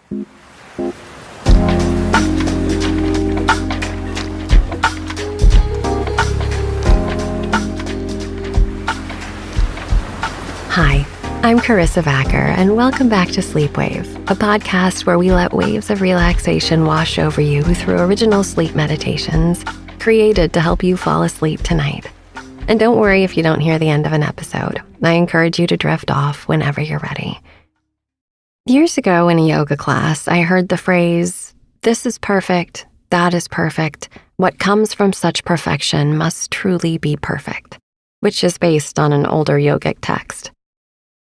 Hi, I'm Karissa Vacker, and welcome back to Sleep Wave, a podcast where we let waves of relaxation wash over you through original sleep meditations created to help you fall asleep tonight. And don't worry if you don't hear the end of an episode. I encourage you to drift off whenever you're ready. Years ago in a yoga class, I heard the phrase, "This is perfect, that is perfect. What comes from such perfection must truly be perfect," which is based on an older yogic text.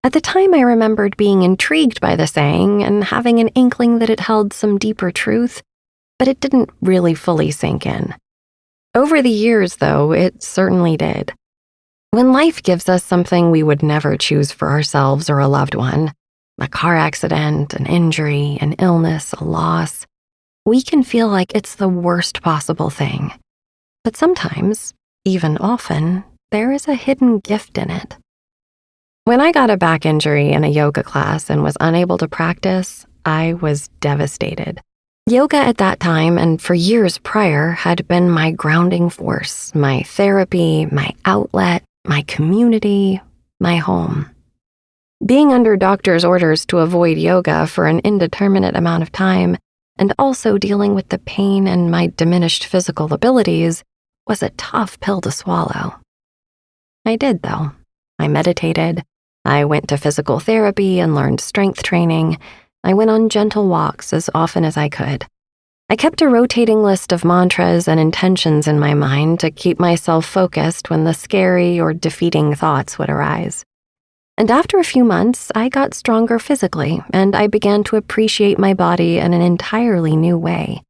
At the time, I remembered being intrigued by the saying and having an inkling that it held some deeper truth, but it didn't really fully sink in. Over the years, though, it certainly did. When life gives us something we would never choose for ourselves or a loved one, a car accident, an injury, an illness, a loss, we can feel like it's the worst possible thing. But sometimes, even often, there is a hidden gift in it. When I got a back injury in a yoga class and was unable to practice, I was devastated. Yoga at that time and for years prior had been my grounding force, my therapy, my outlet, my community, my home. Being under doctor's orders to avoid yoga for an indeterminate amount of time and also dealing with the pain and my diminished physical abilities was a tough pill to swallow. I did, though. I meditated. I went to physical therapy and learned strength training. I went on gentle walks as often as I could. I kept a rotating list of mantras and intentions in my mind to keep myself focused when the scary or defeating thoughts would arise. And after a few months, I got stronger physically, and I began to appreciate my body in an entirely new way.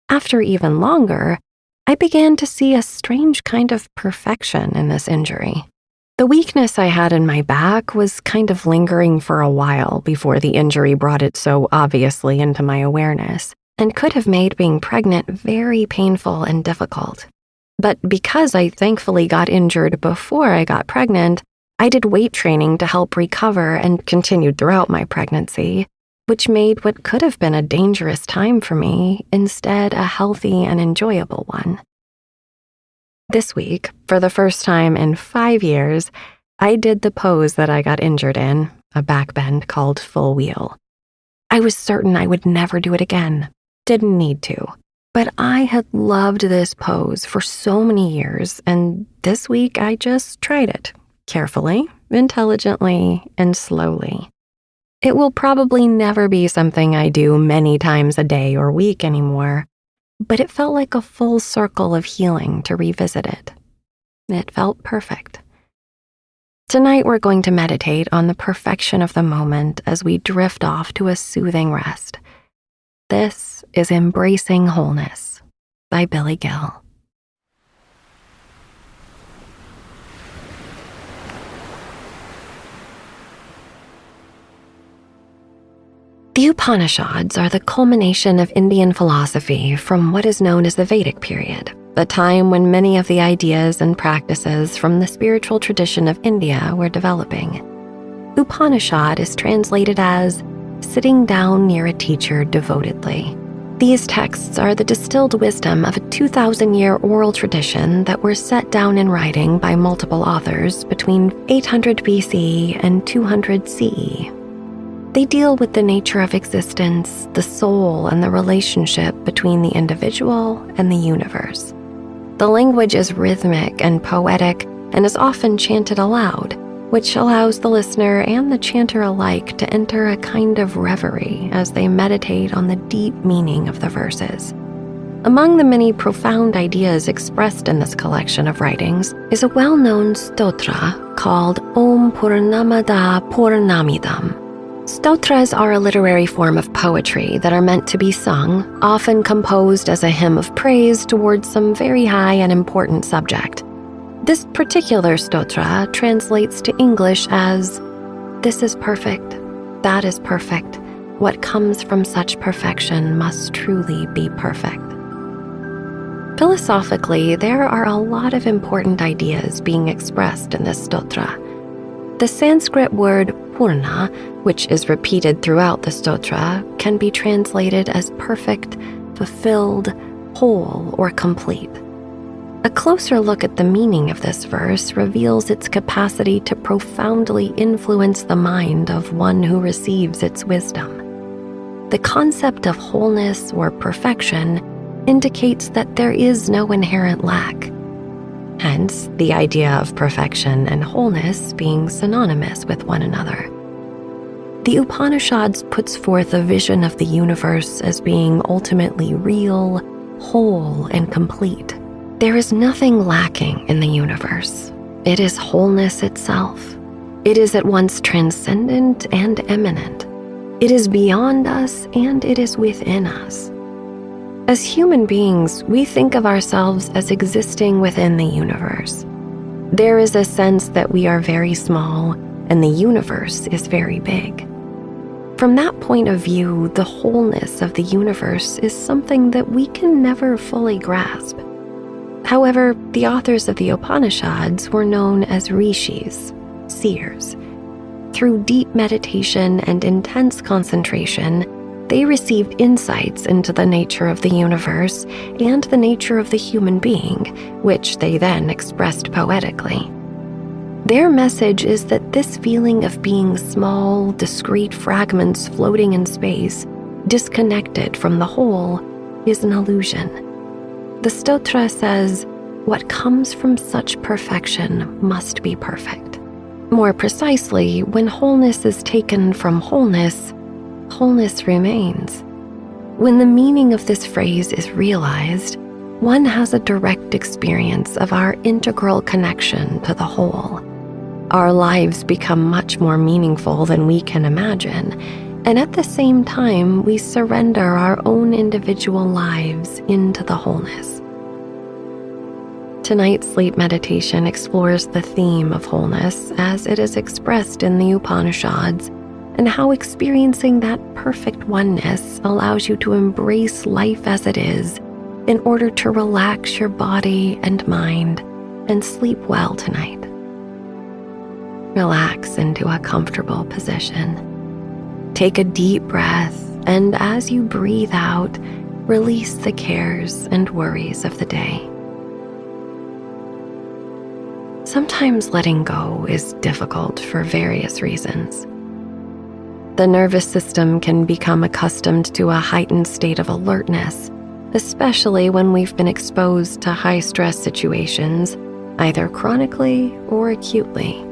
After even longer, I began to see a strange kind of perfection in this injury. The weakness I had in my back was kind of lingering for a while before the injury brought it so obviously into my awareness, and could have made being pregnant very painful and difficult. But because I thankfully got injured before I got pregnant, I did weight training to help recover and continued throughout my pregnancy, which made what could have been a dangerous time for me instead a healthy and enjoyable one. This week, for the first time in 5 years, I did the pose that I got injured in, a back bend called full wheel. I was certain I would never do it again. Didn't need to. But I had loved this pose for so many years, and this week I just tried it, carefully, intelligently, and slowly. It will probably never be something I do many times a day or week anymore, but it felt like a full circle of healing to revisit it. It felt perfect. Tonight we're going to meditate on the perfection of the moment as we drift off to a soothing rest. This is Embracing Wholeness by Billy Gill. The Upanishads are the culmination of Indian philosophy from what is known as the Vedic period, a time when many of the ideas and practices from the spiritual tradition of India were developing. Upanishad is translated as sitting down near a teacher devotedly. These texts are the distilled wisdom of a 2,000-year oral tradition that were set down in writing by multiple authors between 800 BC and 200 CE. They deal with the nature of existence, the soul, and the relationship between the individual and the universe. The language is rhythmic and poetic and is often chanted aloud, which allows the listener and the chanter alike to enter a kind of reverie as they meditate on the deep meaning of the verses. Among the many profound ideas expressed in this collection of writings is a well-known stotra called Om Purnamada Purnamidam. Stotras are a literary form of poetry that are meant to be sung, often composed as a hymn of praise towards some very high and important subject. This particular stotra translates to English as, "This is perfect, that is perfect. What comes from such perfection must truly be perfect." Philosophically, there are a lot of important ideas being expressed in this stotra. The Sanskrit word Purna, which is repeated throughout the stotra, can be translated as perfect, fulfilled, whole, or complete. A closer look at the meaning of this verse reveals its capacity to profoundly influence the mind of one who receives its wisdom. The concept of wholeness or perfection indicates that there is no inherent lack. Hence, the idea of perfection and wholeness being synonymous with one another. The Upanishads puts forth a vision of the universe as being ultimately real, whole, and complete. There is nothing lacking in the universe. It is wholeness itself. It is at once transcendent and immanent. It is beyond us and it is within us. As human beings, we think of ourselves as existing within the universe. There is a sense that we are very small and the universe is very big. From that point of view, the wholeness of the universe is something that we can never fully grasp. However, the authors of the Upanishads were known as rishis, seers. Through deep meditation and intense concentration, they received insights into the nature of the universe and the nature of the human being, which they then expressed poetically. Their message is that this feeling of being small, discrete fragments floating in space, disconnected from the whole, is an illusion. The stotra says, "What comes from such perfection must be perfect." More precisely, when wholeness is taken from wholeness, wholeness remains. When the meaning of this phrase is realized, one has a direct experience of our integral connection to the whole. Our lives become much more meaningful than we can imagine, and at the same time, we surrender our own individual lives into the wholeness. Tonight's sleep meditation explores the theme of wholeness as it is expressed in the Upanishads, and how experiencing that perfect oneness allows you to embrace life as it is in order to relax your body and mind and sleep well tonight. Relax into a comfortable position. Take a deep breath, and as you breathe out, release the cares and worries of the day. Sometimes letting go is difficult for various reasons. The nervous system can become accustomed to a heightened state of alertness, especially when we've been exposed to high-stress situations, either chronically or acutely.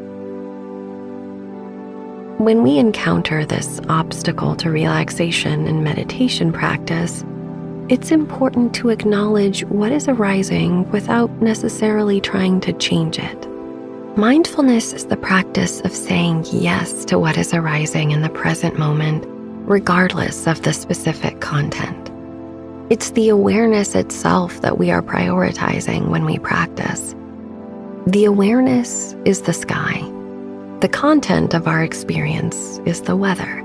When we encounter this obstacle to relaxation in meditation practice, it's important to acknowledge what is arising without necessarily trying to change it. Mindfulness is the practice of saying yes to what is arising in the present moment, regardless of the specific content. It's the awareness itself that we are prioritizing when we practice. The awareness is the sky. The content of our experience is the weather.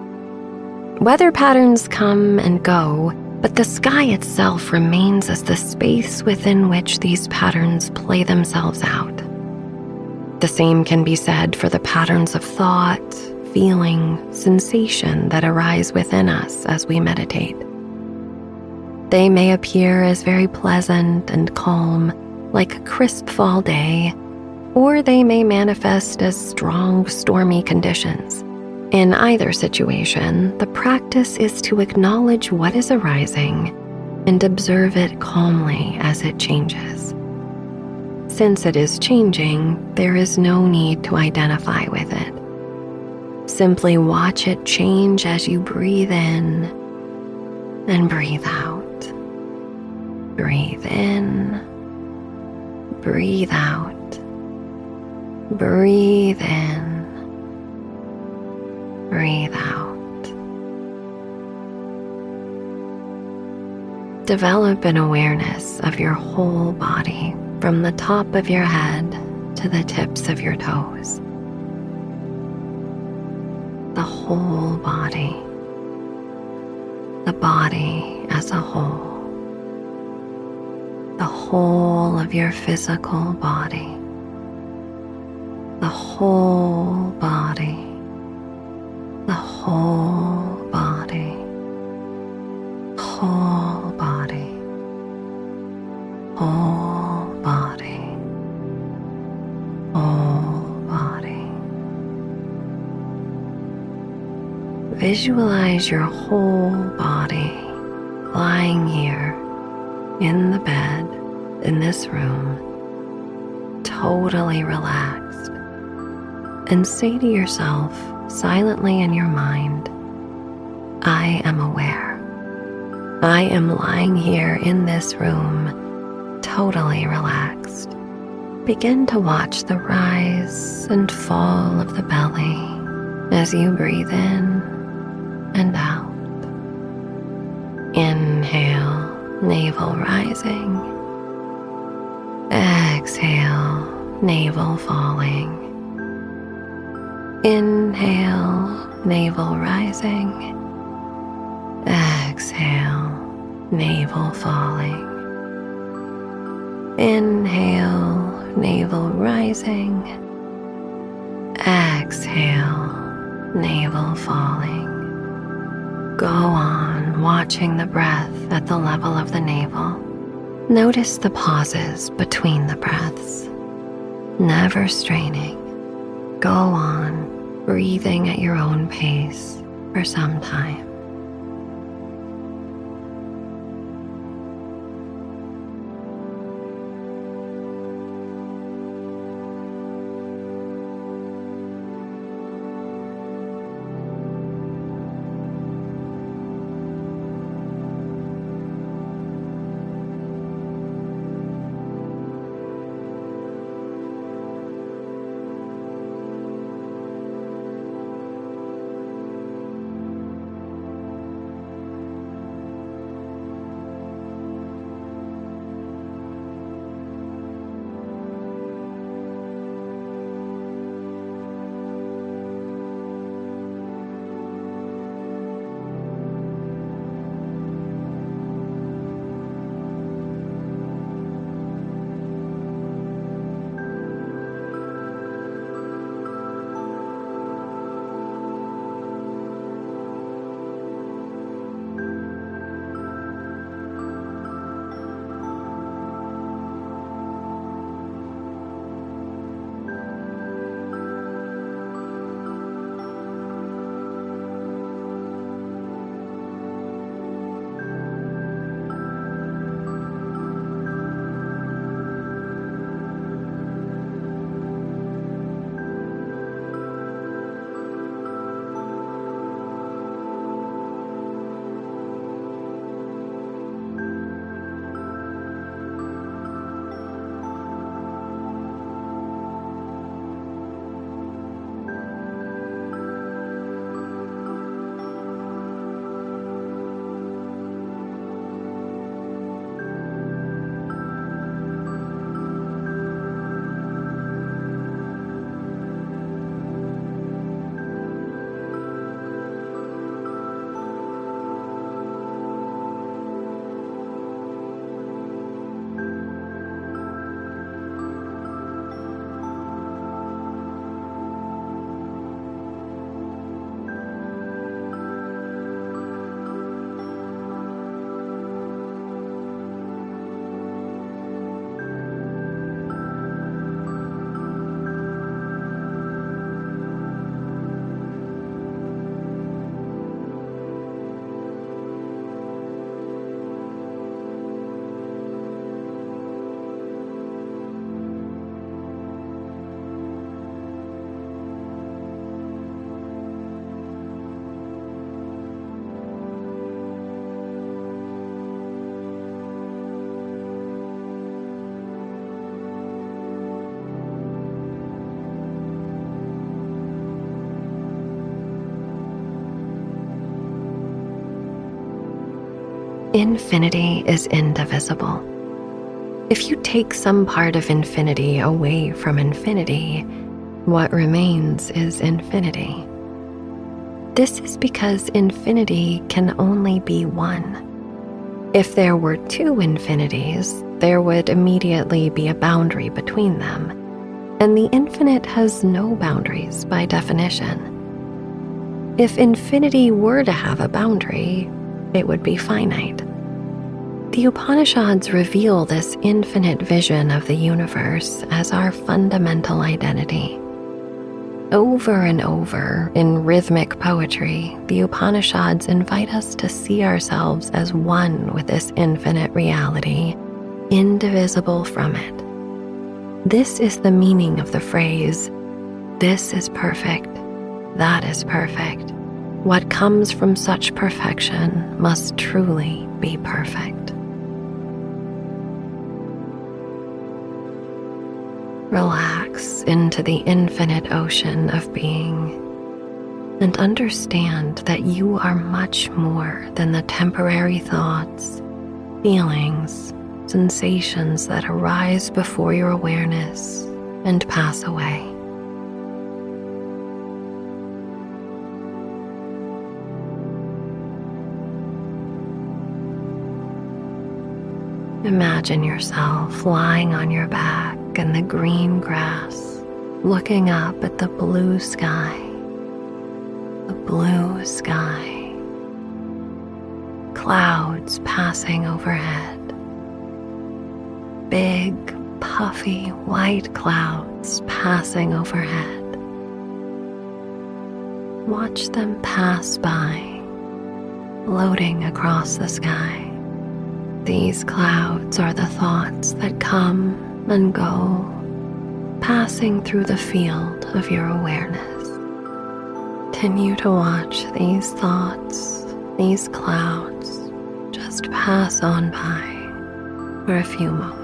Weather patterns come and go, but the sky itself remains as the space within which these patterns play themselves out. The same can be said for the patterns of thought, feeling, sensation that arise within us as we meditate. They may appear as very pleasant and calm, like a crisp fall day, or they may manifest as strong, stormy conditions. In either situation, the practice is to acknowledge what is arising and observe it calmly as it changes. Since it is changing, there is no need to identify with it. Simply watch it change as you breathe in and breathe out. Breathe in, breathe out. Breathe in, breathe out. Develop an awareness of your whole body from the top of your head to the tips of your toes. The whole body. The body as a whole. The whole of your physical body. The whole body. whole body, whole body, whole body, whole body. Visualize your whole body lying here in the bed in this room, totally relaxed, and say to yourself silently in your mind, I am aware. I am lying here in this room, totally relaxed. Begin to watch the rise and fall of the belly as you breathe in and out. Inhale, navel rising. Exhale, navel falling. Inhale, navel rising. Exhale, navel falling. Inhale, navel rising. Exhale, navel falling. Go on watching the breath at the level of the navel. Notice the pauses between the breaths, never straining. Go on breathing at your own pace for some time. Infinity is indivisible. If you take some part of infinity away from infinity, what remains is infinity. This is because infinity can only be one. If there were two infinities, there would immediately be a boundary between them, and the infinite has no boundaries by definition. If infinity were to have a boundary, it would be finite. The Upanishads reveal this infinite vision of the universe as our fundamental identity. Over and over, in rhythmic poetry, the Upanishads invite us to see ourselves as one with this infinite reality, indivisible from it. This is the meaning of the phrase, "This is perfect, that is perfect. What comes from such perfection must truly be perfect." Relax into the infinite ocean of being and understand that you are much more than the temporary thoughts, feelings, sensations that arise before your awareness and pass away. Imagine yourself lying on your back in the green grass, looking up at the blue sky. The blue sky. Clouds passing overhead. Big, puffy, white clouds passing overhead. Watch them pass by, floating across the sky. These clouds are the thoughts that come and go, passing through the field of your awareness. Continue to watch these thoughts, these clouds, just pass on by for a few moments.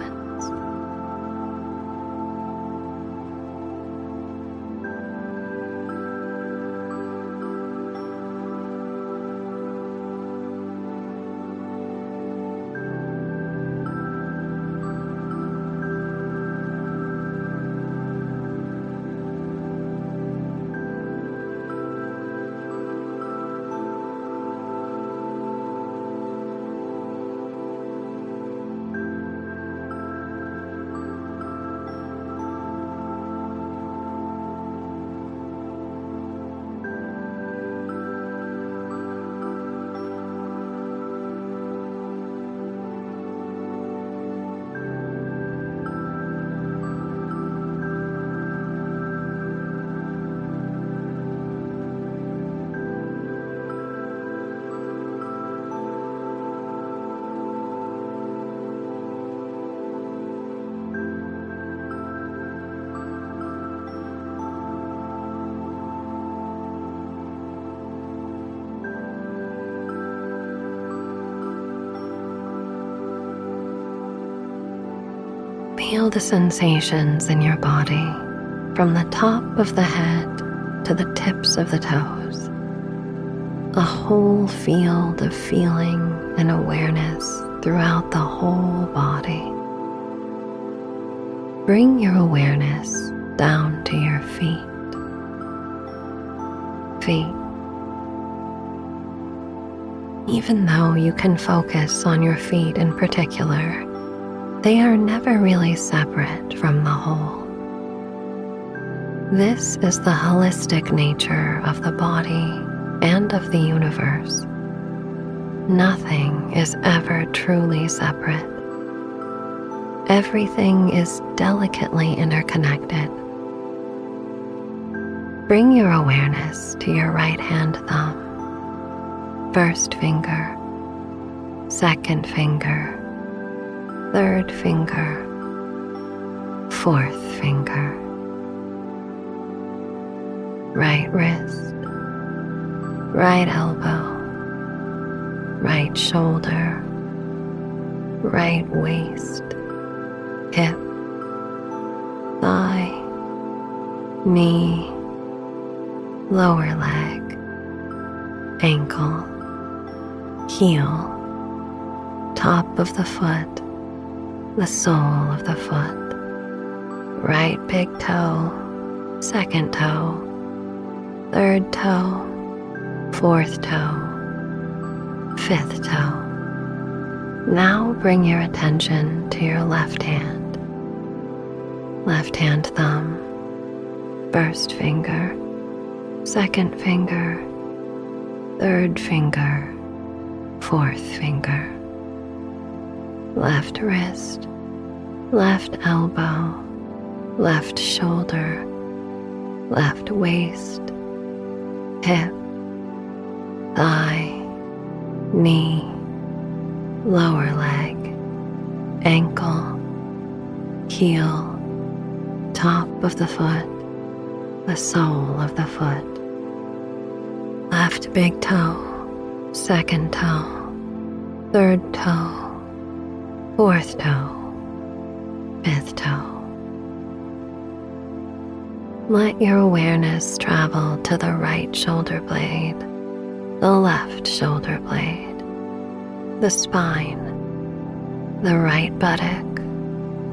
Feel the sensations in your body from the top of the head to the tips of the toes. A whole field of feeling and awareness throughout the whole body. Bring your awareness down to your feet. Even though you can focus on your feet in particular, they are never really separate from the whole. This is the holistic nature of the body and of the universe. Nothing is ever truly separate. Everything is delicately interconnected. Bring your awareness to your right hand thumb, first finger, second finger, third finger, fourth finger, right wrist, right elbow, right shoulder, right waist, hip, thigh, knee, lower leg, ankle, heel, top of the foot, the sole of the foot, right big toe, second toe, third toe, fourth toe, fifth toe. Now bring your attention to your left hand thumb, first finger, second finger, third finger, fourth finger, left wrist, left elbow, left shoulder, left waist, hip, thigh, knee, lower leg, ankle, heel, top of the foot, the sole of the foot, left big toe, second toe, third toe, fourth toe, fifth toe. Let your awareness travel to the right shoulder blade, the left shoulder blade, the spine, the right buttock,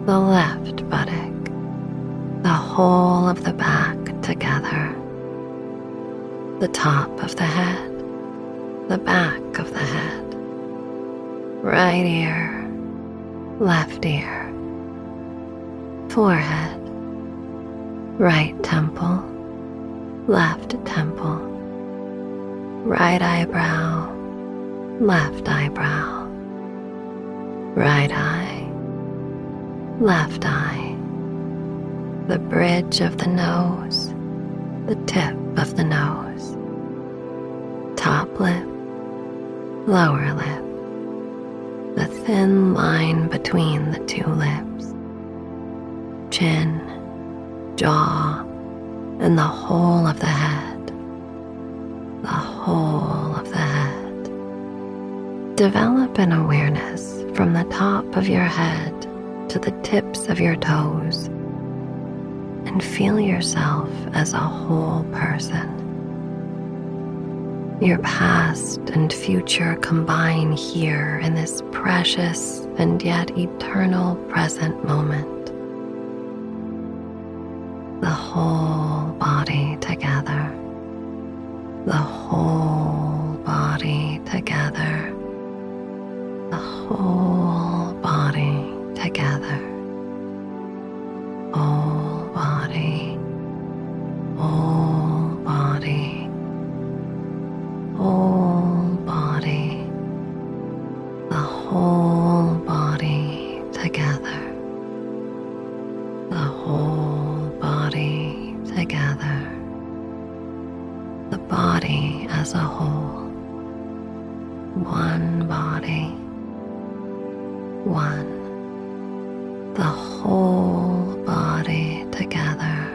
the left buttock, the whole of the back together, the top of the head, the back of the head, right ear, left ear, forehead, right temple, left temple, right eyebrow, left eyebrow, right eye, left eye, the bridge of the nose, the tip of the nose, top lip, lower lip, the thin line between the two lips, chin, jaw, and the whole of the head, the whole of the head. Develop an awareness from the top of your head to the tips of your toes and feel yourself as a whole person. Your past and future combine here in this precious and yet eternal present moment. The whole body together, the whole body together, the whole body together, whole body, whole body, whole body, the whole body together, the whole body together, the body as a whole, one body, one, the whole body together,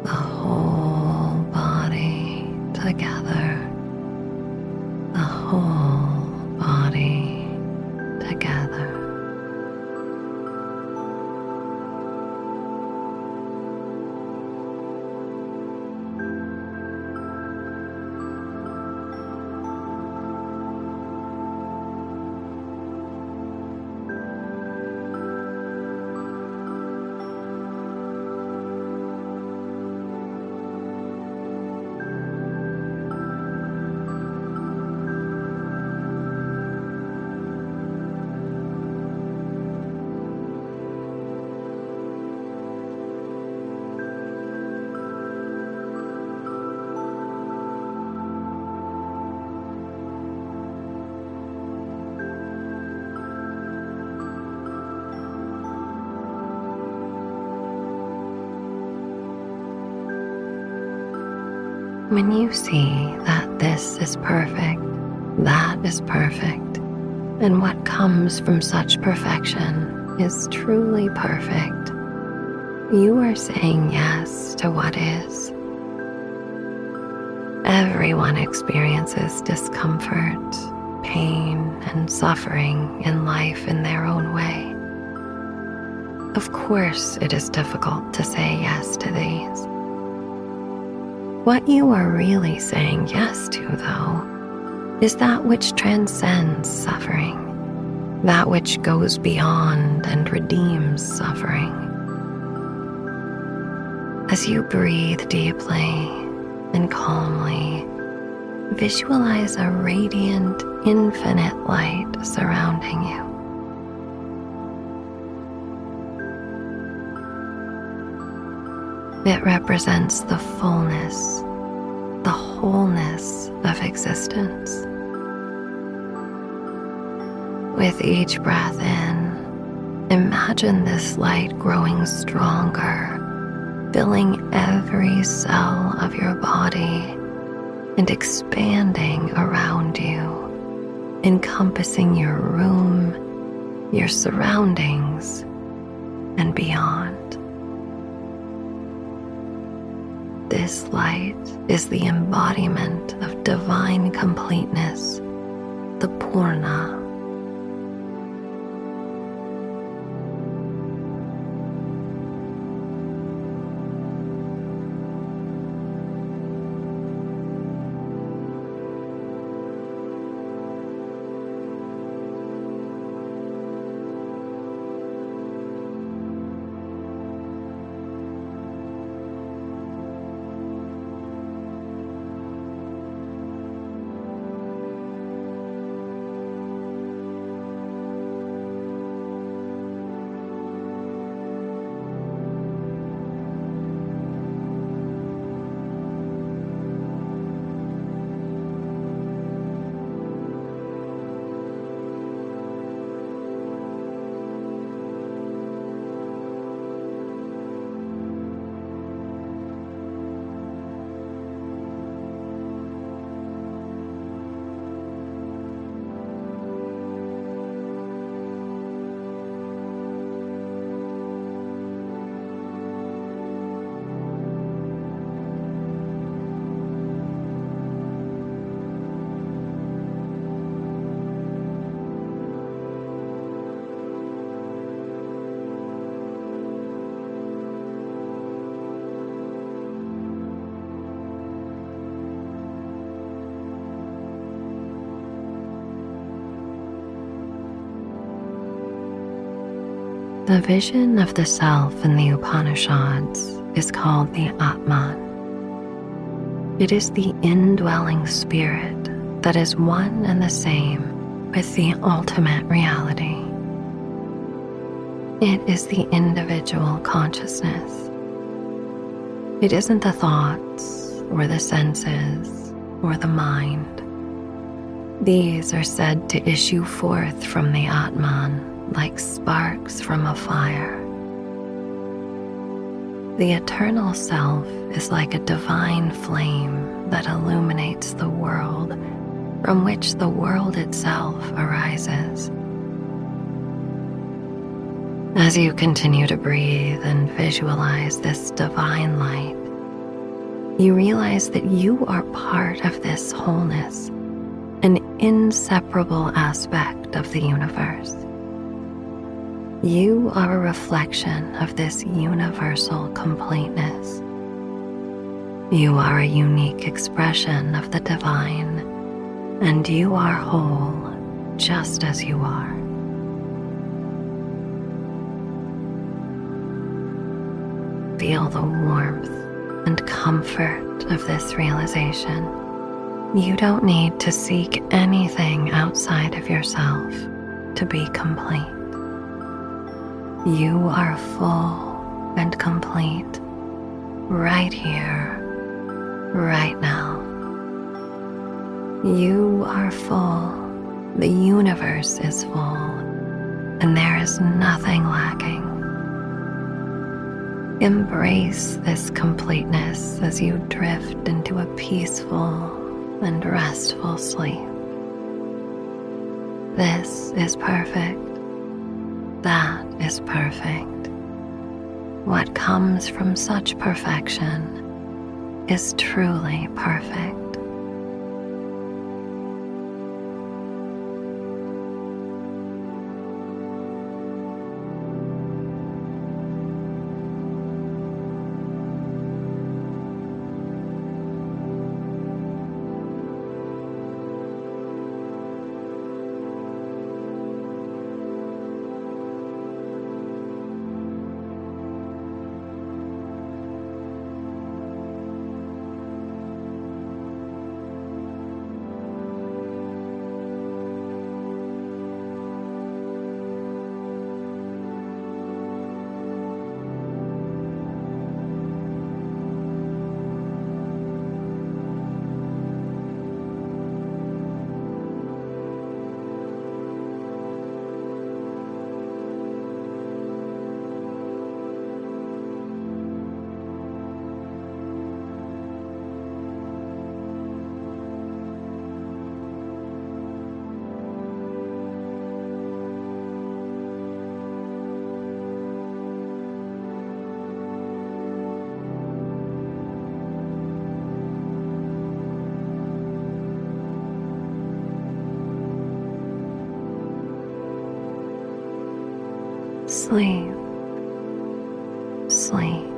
the whole body together, the whole body together. When you see that this is perfect, that is perfect, and what comes from such perfection is truly perfect, you are saying yes to what is. Everyone experiences discomfort, pain, and suffering in life in their own way. Of course, it is difficult to say yes to these. What you are really saying yes to, though, is that which transcends suffering, that which goes beyond and redeems suffering. As you breathe deeply and calmly, visualize a radiant, infinite light surrounding you. It represents the fullness, the wholeness of existence. With each breath in, imagine this light growing stronger, filling every cell of your body and expanding around you, encompassing your room, your surroundings, and beyond. This light is the embodiment of divine completeness, the Purna. The vision of the self in the Upanishads is called the Atman. It is the indwelling spirit that is one and the same with the ultimate reality. It is the individual consciousness. It isn't the thoughts or the senses or the mind. These are said to issue forth from the Atman like sparks from a fire. The eternal self is like a divine flame that illuminates the world from which the world itself arises. As you continue to breathe and visualize this divine light, you realize that you are part of this wholeness, an inseparable aspect of the universe. You are a reflection of this universal completeness. You are a unique expression of the divine, and you are whole just as you are. Feel the warmth and comfort of this realization. You don't need to seek anything outside of yourself to be complete. You are full and complete right here, right now. You are full, the universe is full, and there is nothing lacking. Embrace this completeness as you drift into a peaceful and restful sleep. This is perfect. That is perfect. What comes from such perfection is truly perfect. Sleep. Sleep.